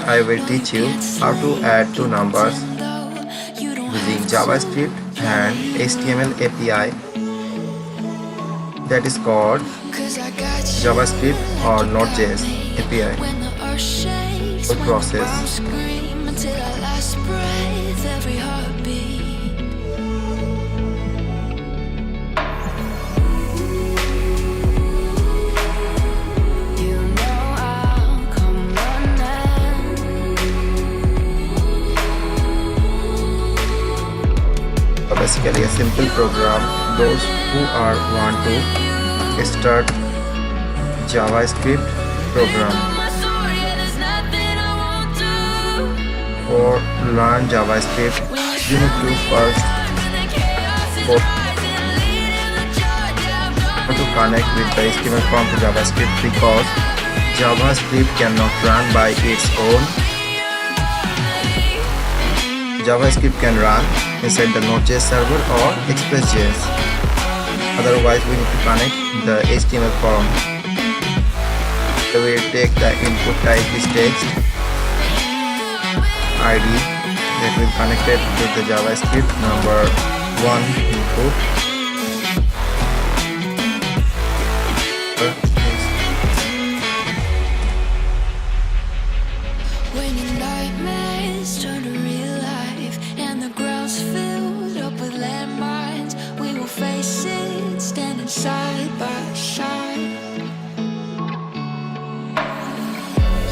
I will teach you how to add two numbers using JavaScript and HTML API, that is called JavaScript or Node.js API. Whole process. Basically a simple program. Those who want to start JavaScript program or learn JavaScript, you need to first to connect with the HTML form to JavaScript, because JavaScript cannot run by its own. JavaScript can run inside the Node.js server or Express.js. Otherwise, we need to connect the HTML form. So we take the input type is text ID that will connect it with the JavaScript number 1 input. Side by side,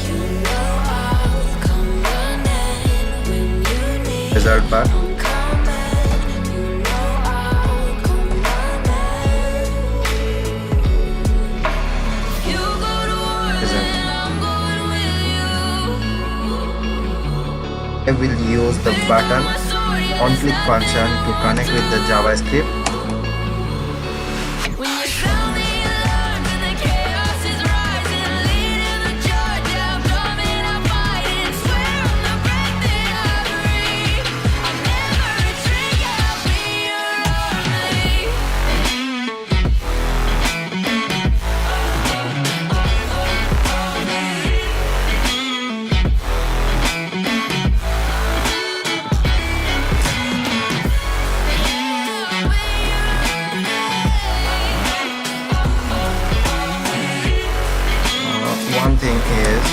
you know I'll come running when you need. Result bar. I'm coming, you know I'll come running. You go to war, then I'm going with you. I will use the button on click function to connect with the JavaScript. One thing is,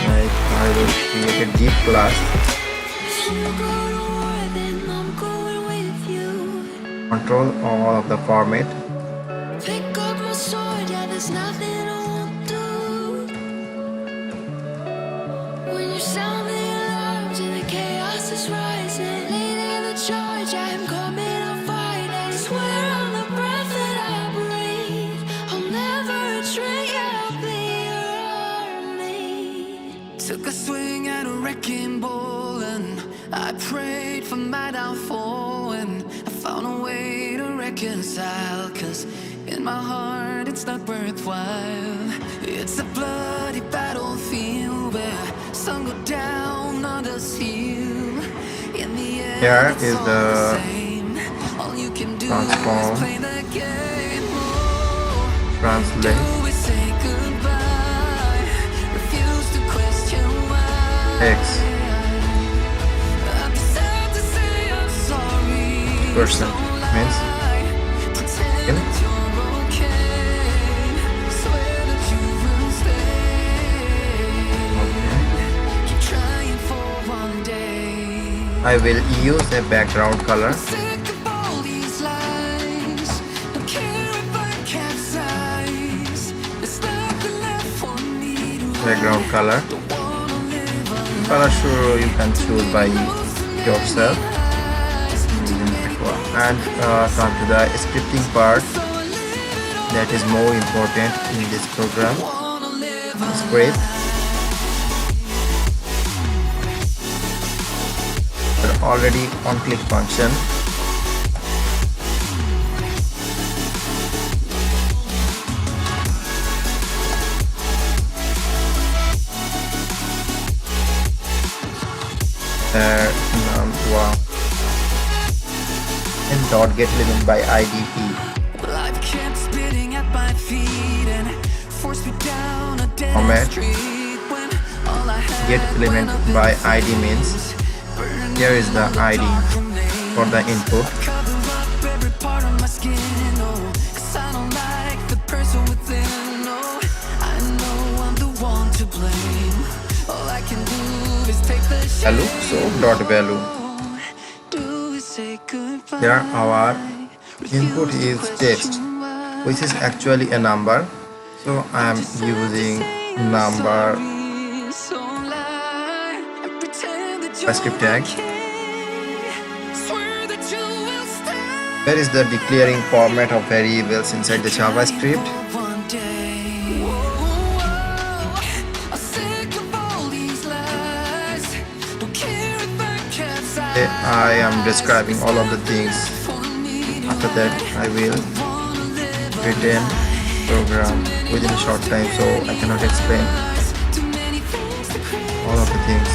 like, I will create a div class, control all of the format, pick up my sword, yeah, there's nothing I won't do. When you sound the alarms and the chaos is rising, leading the charge, I'm coming, I'll fight. I swear on the breath that I breathe, I'll never retreat, I'll be your army. Took a swing at a wrecking ball and I prayed for my downfall, and I found a way to reconcile, 'cause in my heart it's not worthwhile. It's a bloody battlefield where sun go down, others heal. In the end, Here it's is all the same. All you can do transform, is play the game. Oh, translate, do we say goodbye? Refuse to question why. X person means in. I will use a background color. Background color. Color sure you can choose by yourself. And come to the scripting part, that is more important in this program. Script. Already on click function. Wow. And dot get limit by IDE. Life kept spitting at my feet and forced me down a dead Format. street when all I had get element by ID means here is the ID for the input. Cover up every part of my skin, oh, 'cause I don't like the person within, oh. I know I'm the one to blame. All I can do is take the Value, so dot value. do is say goodbye. Here our input is text, which is actually a number, so I am using number JavaScript tag. Where is the declaring format of variables inside the JavaScript? I am describing all of the things. After that I will return program within a short time, so I cannot explain all of the things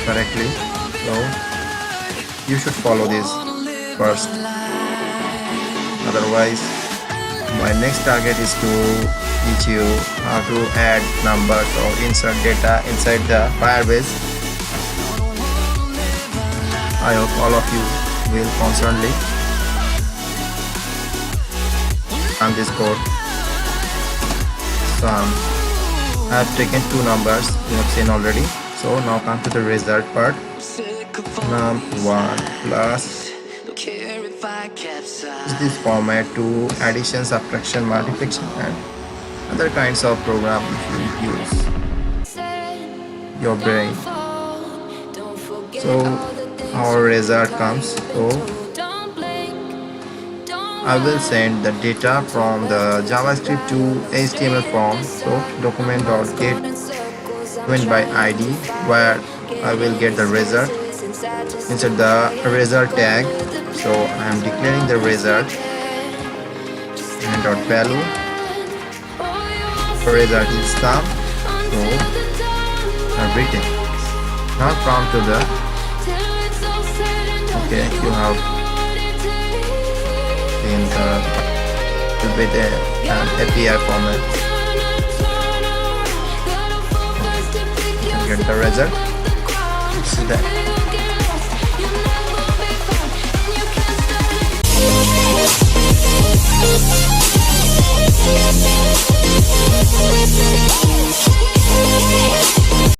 correctly, so you should follow this first. Otherwise, my next target is to teach you how to add numbers or insert data inside the Firebase. I hope all of you will constantly run this code. So I have taken two numbers, you have seen already. So now come to the result part. Num1 plus is this format to addition, subtraction, multiplication and other kinds of program if you use your brain. So our result comes. So I will send the data from the JavaScript to HTML form. So document.get went by ID, where I will get the result inside the result tag. So I am declaring the result and dot value. The result is sum. So I've written. Now come to the you have in the with an API format. You get the result. See that.